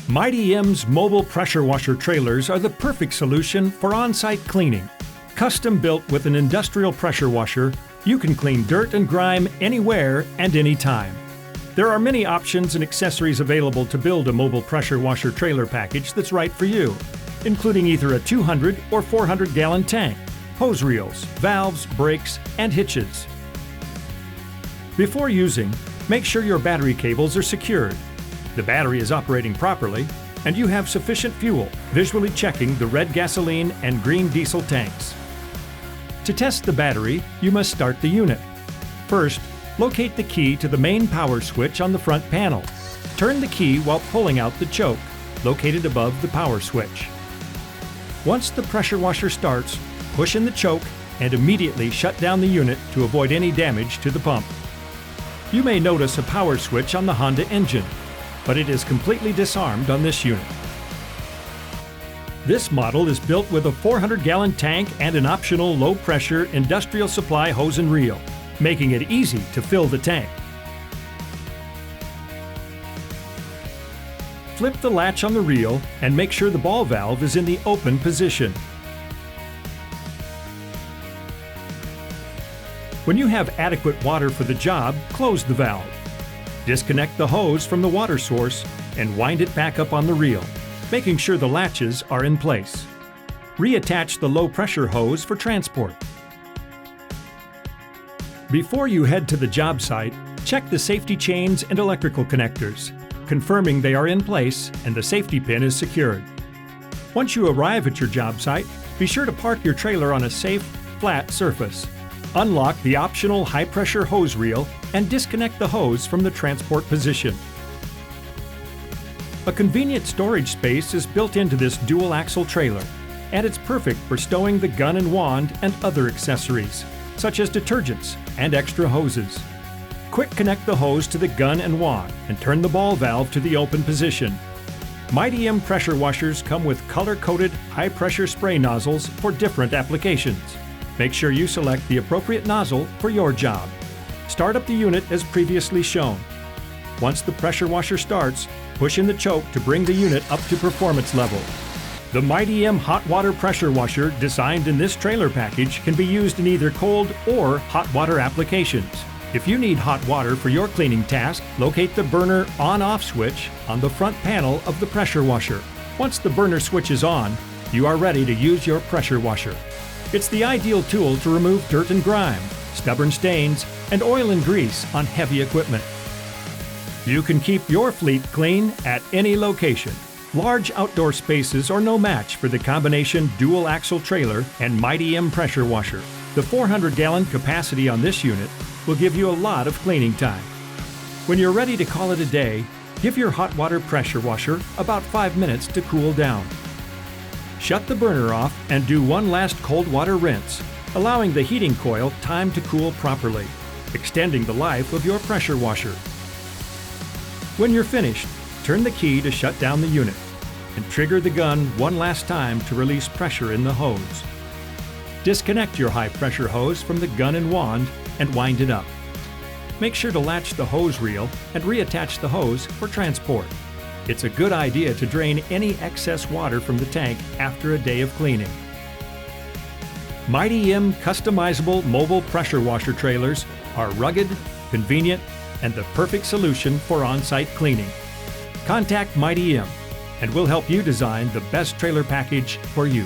Mighty M's mobile pressure washer trailers are the perfect solution for on-site cleaning. Custom built with an industrial pressure washer, you can clean dirt and grime anywhere and anytime. There are many options and accessories available to build a mobile pressure washer trailer package that's right for you, including either a 200 or 400-gallon tank, hose reels, valves, brakes, and hitches. Before using, make sure your battery cables are secured, the battery is operating properly, and you have sufficient fuel, visually checking the red gasoline and green diesel tanks. To test the battery, you must start the unit. First, locate the key to the main power switch on the front panel. Turn the key while pulling out the choke, located above the power switch. Once the pressure washer starts, push in the choke and immediately shut down the unit to avoid any damage to the pump. You may notice a power switch on the Honda engine, but it is completely disarmed on this unit. This model is built with a 400-gallon tank and an optional low-pressure industrial supply hose and reel, making it easy to fill the tank. Flip the latch on the reel and make sure the ball valve is in the open position. When you have adequate water for the job, close the valve. Disconnect the hose from the water source and wind it back up on the reel, making sure the latches are in place. Reattach the low-pressure hose for transport. Before you head to the job site, check the safety chains and electrical connectors, confirming they are in place and the safety pin is secured. Once you arrive at your job site, be sure to park your trailer on a safe, flat surface. Unlock the optional high-pressure hose reel and disconnect the hose from the transport position. A convenient storage space is built into this dual-axle trailer, and it's perfect for stowing the gun and wand and other accessories, such as detergents and extra hoses. Quick connect the hose to the gun and wand and turn the ball valve to the open position. Mighty M pressure washers come with color-coded high-pressure spray nozzles for different applications. Make sure you select the appropriate nozzle for your job. Start up the unit as previously shown. Once the pressure washer starts, push in the choke to bring the unit up to performance level. The Mighty M hot water pressure washer designed in this trailer package can be used in either cold or hot water applications. If you need hot water for your cleaning task, locate the burner on-off switch on the front panel of the pressure washer. Once the burner switch is on, you are ready to use your pressure washer. It's the ideal tool to remove dirt and grime, stubborn stains, and oil and grease on heavy equipment. You can keep your fleet clean at any location. Large outdoor spaces are no match for the combination dual-axle trailer and Mighty M pressure washer. The 400-gallon capacity on this unit will give you a lot of cleaning time. When you're ready to call it a day, give your hot water pressure washer about 5 minutes to cool down. Shut the burner off and do one last cold water rinse, allowing the heating coil time to cool properly, extending the life of your pressure washer. When you're finished, turn the key to shut down the unit and trigger the gun one last time to release pressure in the hose. Disconnect your high-pressure hose from the gun and wand and wind it up. Make sure to latch the hose reel and reattach the hose for transport. It's a good idea to drain any excess water from the tank after a day of cleaning. Mighty M customizable mobile pressure washer trailers are rugged, convenient, and the perfect solution for on-site cleaning. Contact Mighty M, and we'll help you design the best trailer package for you.